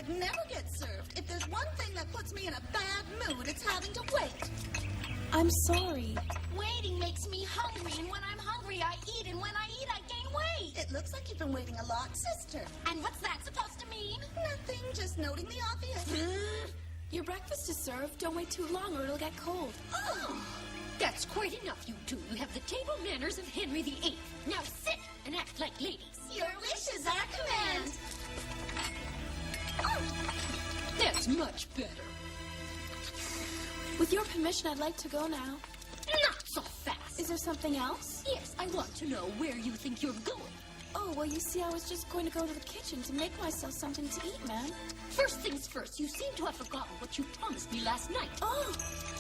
never get served. If there's one thing that puts me in a bad mood, it's having to wait. I'm sorry. Waiting makes me hungry, and when I'm hungry, I eat, and when I eat, I gain weight. It looks like you've been waiting a lot, sister. And what's that supposed to mean? Nothing, just noting the obvious. Your breakfast is served. Don't wait too long or it'll get cold. Oh, that's quite enough, you two. You have the table manners of Henry VIII. Now sit and act like ladies. Your wish is our command. That's much better. With your permission, I'd like to go now. Not so fast. Is there something else? Yes, I want to know where you think you're going. Oh, well, you see, I was just going to go to the kitchen to make myself something to eat, ma'am. First things first, you seem to have forgotten what you promised me last night. Oh,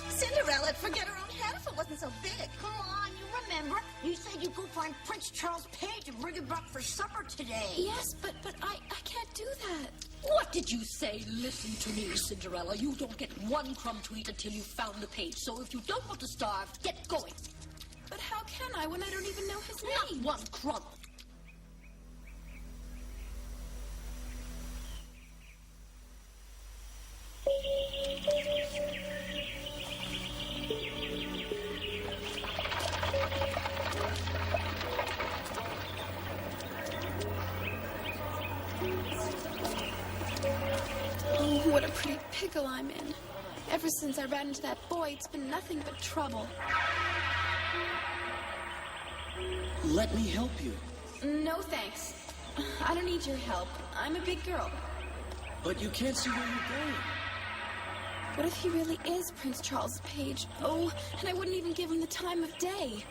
Cinderella'd forget her own head if it wasn't so big. Come on, you remember? You said you'd go find Prince Charles Page and bring him back for supper today. yes, but I can't do that. What did you say? Listen to me, Cinderella. You don't get one crumb to eat until you've found the page. So if you don't want to starve, get going. But how can I when I don't even know his Not name? one crumb. Oh, what a pretty pickle I'm in. Ever since I ran into that boy, it's been nothing but trouble. Let me help you. No, thanks. I don't need your help. I'm a big girl. But you can't see where you're going. What if he really is Prince Charles Page? Oh, and I wouldn't even give him the time of day.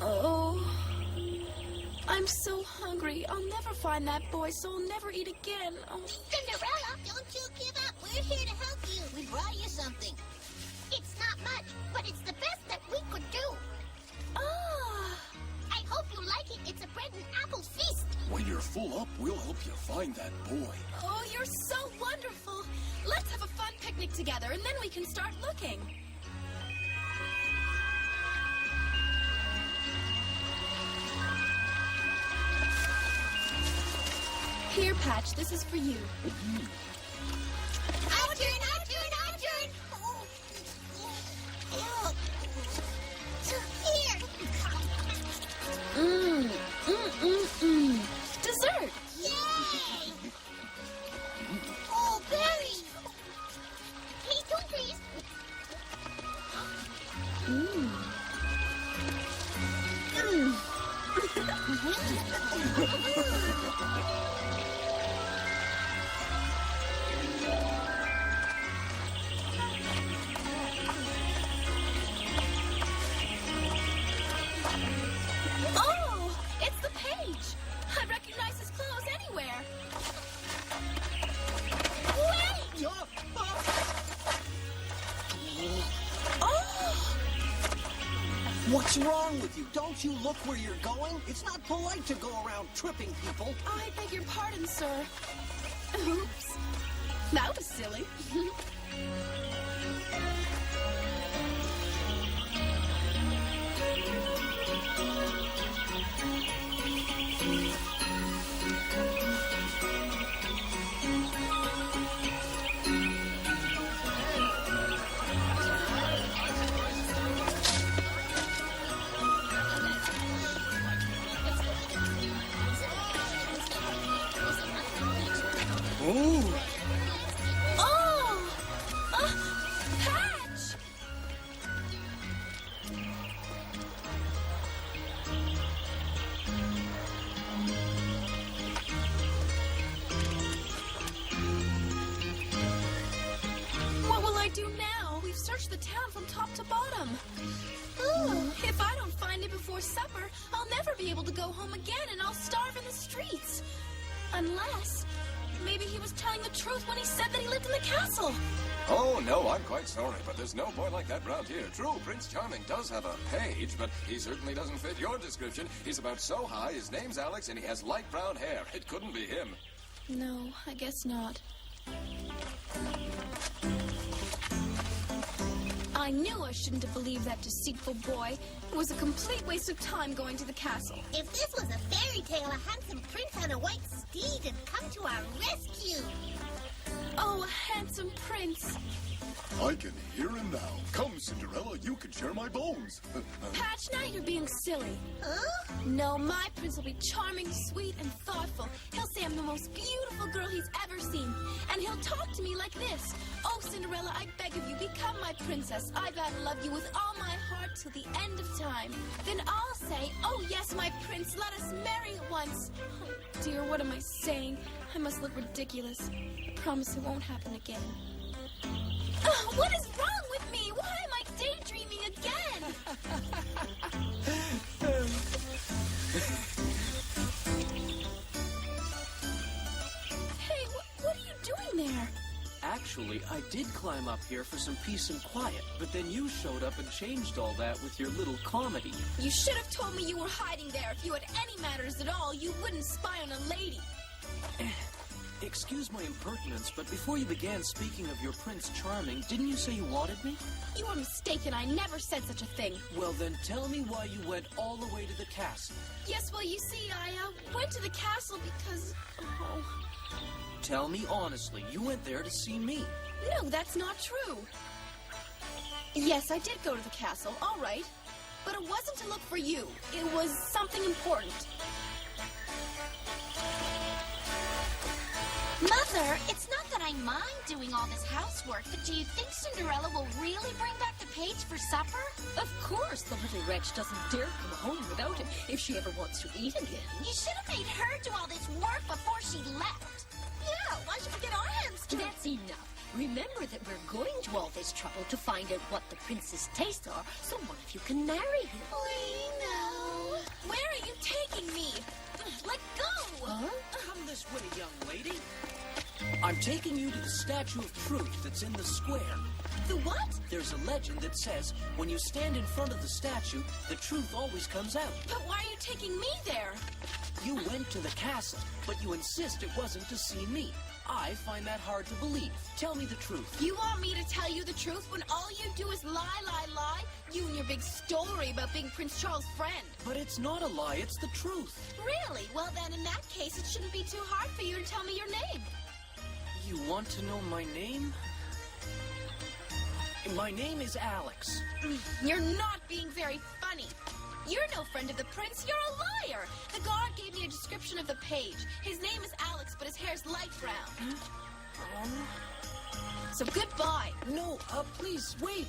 Oh, I'm so hungry. I'll never find that boy, so I'll never eat again. Oh. Cinderella, don't you give up. We're here to help you. We brought you something. It's not much, but it's the best that we could do. Ah, I hope you like it. It's a bread and apple feast. When you're full up, we'll help you find that boy. oh, you're so wonderful. Let's have a fun picnic together, and then we can start looking. Here, Patch, this is for you. Our turn, our turn, our turn. Oh. Here. Dessert. Yay! Oh, berries. Me too, please. Oh, it's the Page. I recognize his clothes anywhere. Wait! Oh, What's wrong with you? Don't you look where you're going? It's not polite to go around tripping people. I beg your pardon, sir. Oops. That was silly. Ooh. Oh! Patch! What will I do now? We've searched the town from top to bottom. Ooh, if I don't find it before supper, I'll never be able to go home again and I'll starve in the streets. Unless, maybe he was telling the truth when he said that he lived in the castle. Oh, no, I'm quite sorry, but there's no boy like that round here. True, Prince Charming does have a page, but he certainly doesn't fit your description. He's about so high, his name's Alex, and he has light brown hair. It couldn't be him. No, I guess not. I knew I shouldn't have believed that deceitful boy. It was a complete waste of time going to the castle. If this was a fairy tale, a handsome prince on a white steed had come to our rescue. Oh, a handsome prince. I can hear him now. Come, Cinderella, you can share my bones. Patch, now you're being silly. Huh? No, my prince will be charming, sweet, and thoughtful. He'll say I'm the most beautiful girl he's ever seen. And he'll talk to me like this. Oh, Cinderella, I beg of you, become my princess. I vow to love you with all my heart till the end of time. Then I'll say, oh yes, my prince, let us marry at once. Oh, dear, what am I saying? I must look ridiculous. I promise it won't happen again. What is wrong with me? Why am I daydreaming again? Hey, what are you doing there? Actually, I did climb up here for some peace and quiet, but then you showed up and changed all that with your little comedy. You should have told me you were hiding there. If you had any manners at all, you wouldn't spy on a lady. Excuse my impertinence, but before you began speaking of your Prince Charming, didn't you say you wanted me? You are mistaken. I never said such a thing. Well, then tell me why you went all the way to the castle. Yes, well, you see, I went to the castle because... Oh, Tell me honestly, you went there to see me. no, that's not true. Yes, I did go to the castle, all right. But it wasn't to look for you. It was something important. Mother, it's not that I mind doing all this housework, but do you think Cinderella will really bring back the page for supper? Of course, the little wretch doesn't dare come home without him if she ever wants to eat again. You should have made her do all this work before she left. Yeah, why should we get our hands dirty? That's enough. Remember that we're going to all this trouble to find out what the prince's tastes are, so one of you can marry him. We know. Where are you taking me? Let go! Huh? Come this way, young lady. I'm taking you to the Statue of Truth that's in the square. The what? There's a legend that says when you stand in front of the statue, the truth always comes out. But why are you taking me there? You went to the castle, but you insist it wasn't to see me. I find that hard to believe. Tell me the truth. You want me to tell you the truth when all you do is lie, lie, lie? You and your big story about being Prince Charles' friend. But it's not a lie, it's the truth. Really? Well, then, in that case, it shouldn't be too hard for you to tell me your name. You want to know my name? My name is Alex. You're not being very funny. You're no friend of the prince. You're a liar. The guard gave me a description of the page. His name is Alex, but his hair's light brown. So goodbye. No, please, wait.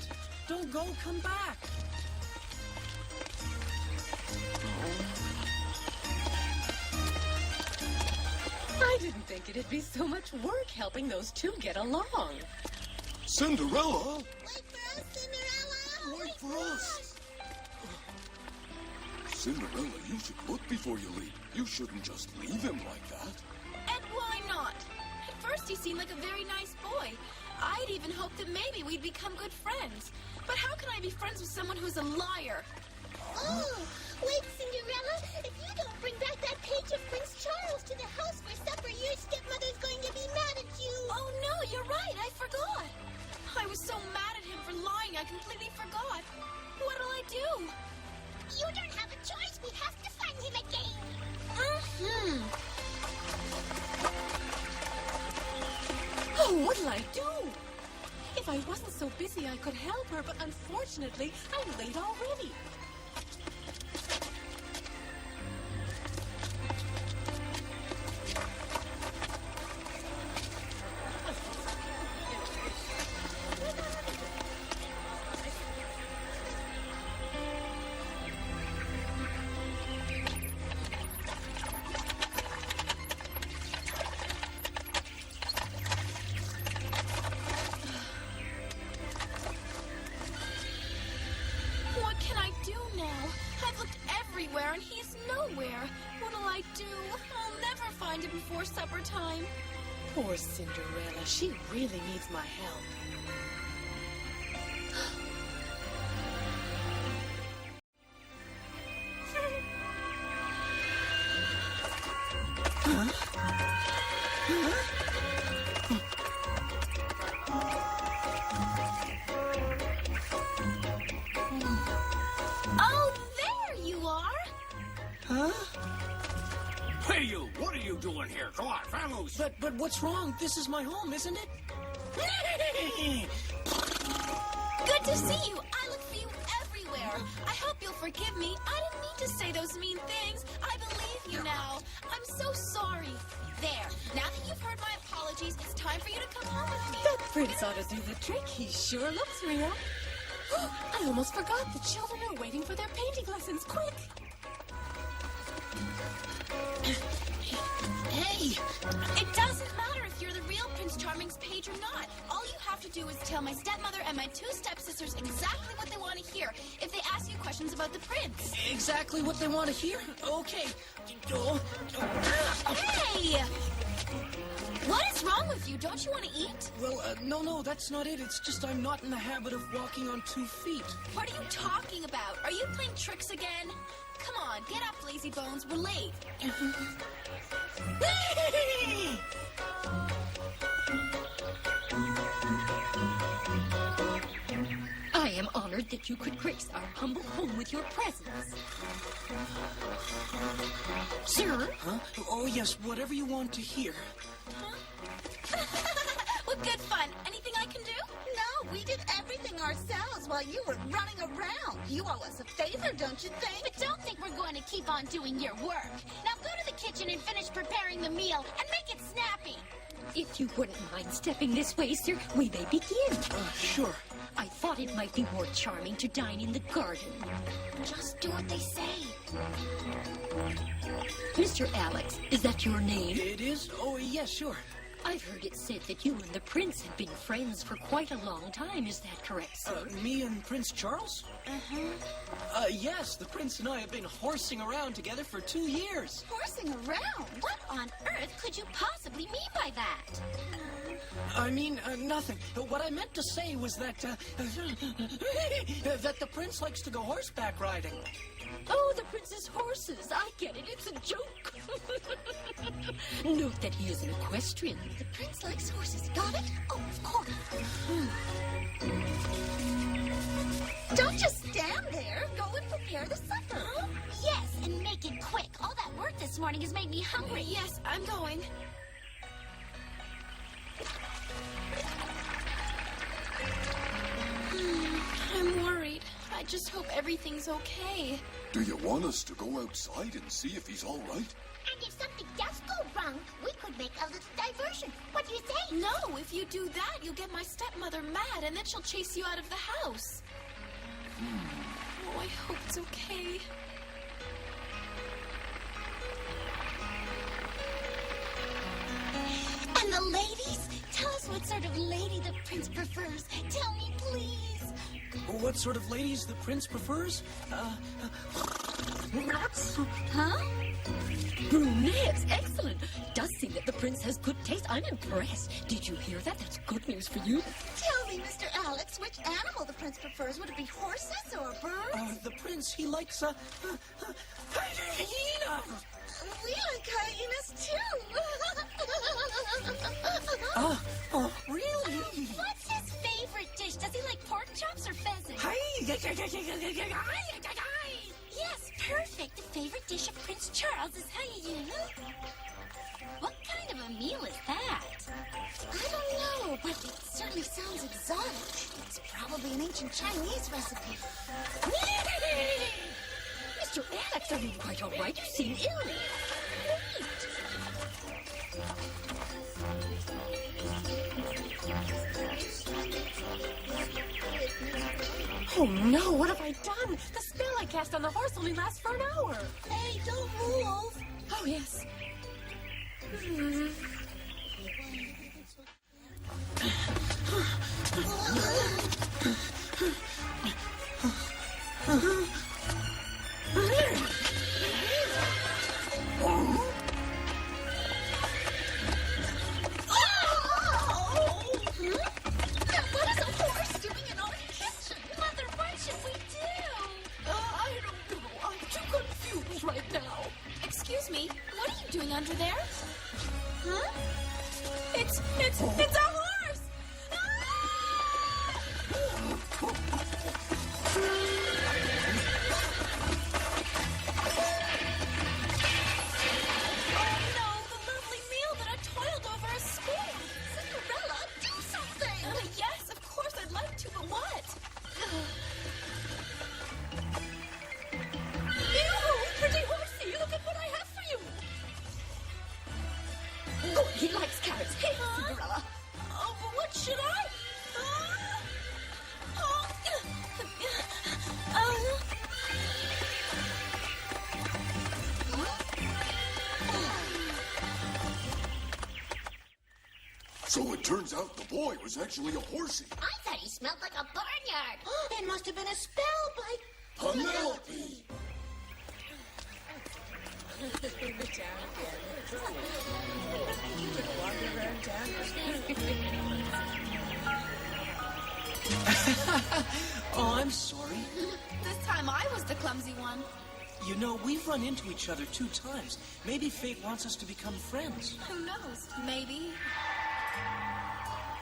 Don't go, come back. I didn't think it'd be so much work helping those two get along. Cinderella? Wait for us, Cinderella! Wait for us. Cinderella, you should look before you leave. You shouldn't just leave him like that. And why not? At first, he seemed like a very nice boy. I'd even hoped that maybe we'd become good friends. But how can I be friends with someone who's a liar? Oh, wait, Cinderella. If you don't bring back that page of Prince Charles to the house for supper, your stepmother's going to be mad at you. Oh, no, you're right. I forgot. I was so mad at him for lying, I completely forgot. What'll I do? You don't have a choice. We have to find him again. Oh, what'll I do? If I wasn't so busy, I could help her, but unfortunately, I'm late already. What can I do now? I've looked everywhere and he's nowhere. What'll I do? I'll never find him before supper time. Poor Cinderella. She really needs my help. But what's wrong? This is my home, isn't it? Good to see you. I look for you everywhere. I hope you'll forgive me. I didn't mean to say those mean things. I believe you now. I'm so sorry. There. Now that you've heard my apologies, it's time for you to come home with me. That prince ought to do the trick. He sure looks real. I almost forgot the children are waiting for their painting lessons. Quick! Hey! It doesn't matter if you're the real Prince Charming's page or not. All you have to do is tell my stepmother and my two stepsisters exactly what they want to hear if they ask you questions about the prince. Exactly what they want to hear? Okay. Hey! What is wrong with you? Don't you want to eat? Well, no, that's not it. It's just I'm not in the habit of walking on 2 feet. What are you talking about? Are you playing tricks again? Come on, get up, lazy bones. We're late. I am honored that you could grace our humble home with your presence. Sir? Huh? Oh, yes, whatever you want to hear. With good fun. Anything I can do? No, we did everything ourselves while you were running around. You owe us a favor, don't you think? But don't think we're going to keep on doing your work. Now go to the kitchen and finish preparing the meal and make it snappy. If you wouldn't mind stepping this way, sir, we may begin. Sure. I thought it might be more charming to dine in the garden. Just do what they say. Mr. Alex, is that your name? It is? Oh, yes, sure. I've heard it said that you and the prince have been friends for quite a long time. Is that correct, sir? Me and Prince Charles? Yes, the prince and I have been horsing around together for 2 years. Horsing around? What on earth could you possibly mean by that? I mean, nothing. What I meant to say was that, that the prince likes to go horseback riding. Oh, the prince's horses. I get it. It's a joke. Note that he is an equestrian. The prince likes horses. Got it? Oh, of course. Don't just stand there. Go and prepare the supper. Yes, and make it quick. All that work this morning has made me hungry. Yes, I'm going. I'm worried. I just hope everything's okay. Do you want us to go outside and see if he's all right? And if something does go wrong, we could make a little diversion. What do you say? No, if you do that, you'll get my stepmother mad, and then she'll chase you out of the house. Oh, I hope it's okay. And the ladies? Tell us what sort of lady the prince prefers. Tell me, please. What sort of ladies the prince prefers? Huh? Brunettes, excellent. Does seem that the prince has good taste. I'm impressed. Did you hear that? That's good news for you. Tell me, Mr. Alex, which animal the prince prefers. Would it be horses or birds? The prince, he likes, hyena! We like hyenas, too. Oh, really? What's his favorite dish? Does he like pork chops or pheasant? Yes, perfect. The favorite dish of Prince Charles is hyena. What kind of a meal is that? I don't know, but it certainly sounds exotic. It's probably an ancient Chinese recipe. Mr. Alex, are you quite all right? You seem ill. Oh no, what have I done? The spell I cast on the horse only lasts for an hour. Hey, don't move. Oh, yes. Excuse me, what are you doing under there? Huh? It's a horse! Oh no, the lovely meal that I toiled over Turns out the boy was actually a horsey. I thought he smelled like a barnyard. It must have been a spell by Penelope! Oh, I'm sorry. This time I was the clumsy one. You know, we've run into each other 2 times. Maybe fate wants us to become friends. Who knows? Maybe.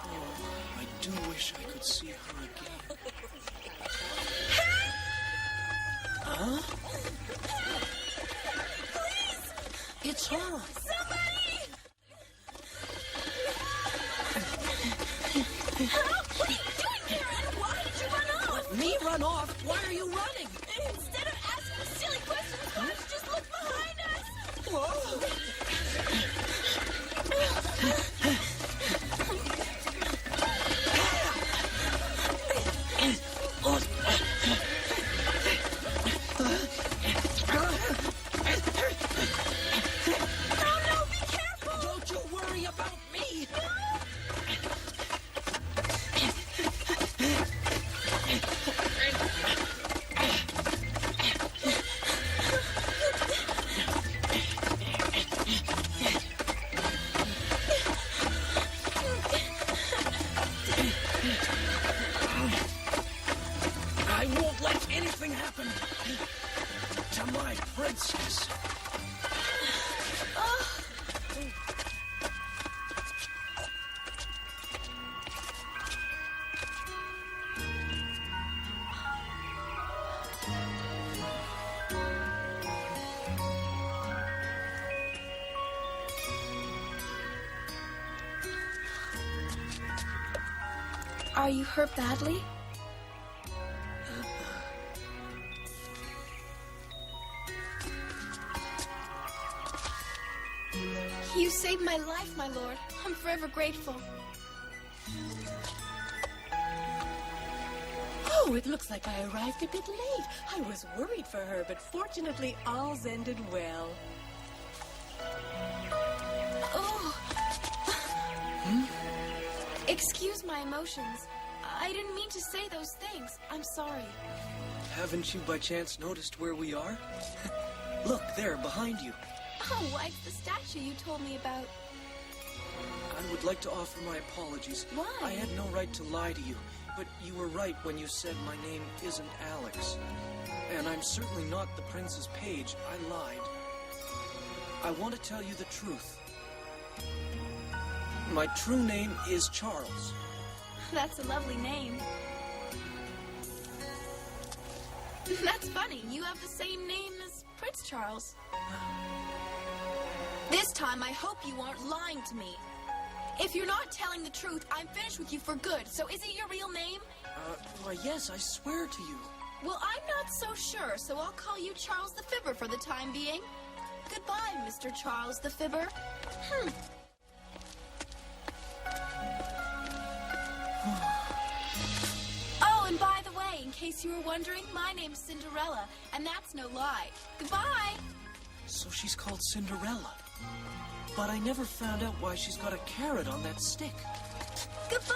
Oh, I do wish I could see her again. Huh? Please! It's her. Somebody! Help! What are you doing here? And why did you run off? Me run off? Why are you running? Instead of asking silly questions, why don't you just look behind us? Whoa! Oh no, be careful! Don't you worry about me. I won't let anything happen to my princess. Are you hurt badly? You saved my life, my lord. I'm forever grateful. Oh, it looks like I arrived a bit late. I was worried for her, but fortunately all's ended well. Oh. Excuse my emotions. I didn't mean to say those things. I'm sorry. Haven't you by chance noticed where we are? Look, there, behind you. Oh, why, it's the statue you told me about. I would like to offer my apologies. Why? I had no right to lie to you, but you were right when you said my name isn't Alex. And I'm certainly not the prince's page. I lied. I want to tell you the truth. My true name is Charles. That's a lovely name. That's funny. You have the same name as Prince Charles. This time, I hope you aren't lying to me. If you're not telling the truth, I'm finished with you for good. So is it your real name? Why, yes, I swear to you. Well, I'm not so sure, so I'll call you Charles the Fibber for the time being. Goodbye, Mr. Charles the Fibber. Oh, and by the way, in case you were wondering, my name's Cinderella, and that's no lie. Goodbye. So she's called Cinderella. But I never found out why she's got a carrot on that stick. Goodbye.